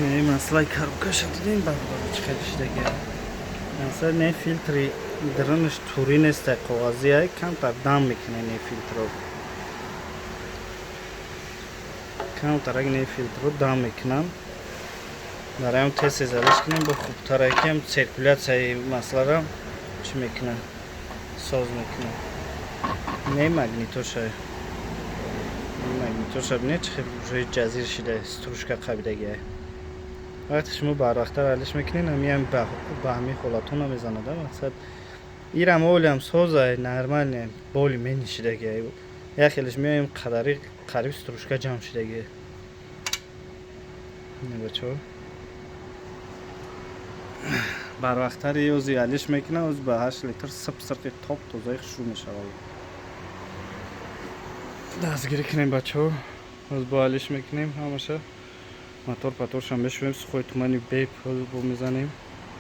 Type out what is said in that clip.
این مسئله کاربکش دیدین بعد چه خیلی شدگی مثلا نه فیلتری درنش توری نیست کاغذیه کم تر دم میکنه نه فیلتر رو کم تر اگه نه فیلتر رو دم میکنم برای هم تست ازش کنیم با خوبتر اکیم سرکولیت مسئله رو چی میکنه ساز میکنه نه مگنیتوش های مگنیتوش ها بینید خیلی روی جزیر شده ستروشکا قبیدگی های وقتی شما بر وقتر حلش میکنین همین به همین خلاتون هم میزنه مقصد ایرم اولی هم سوزه نرمال نیم بولی می نشیدگی یا خیلیش میایم قدری قریب ستروشکا جمع شدگی نه بچه بر وقتر یوزی حلش میکنه از به 8 لیتر سب سرقی تاپ توزایخ شروع میشه دستگیری کنیم بچه ها از با حلش میکنیم همشه موتور پاتورش هم بشویم سخوی تومانی بیپ با میزنیم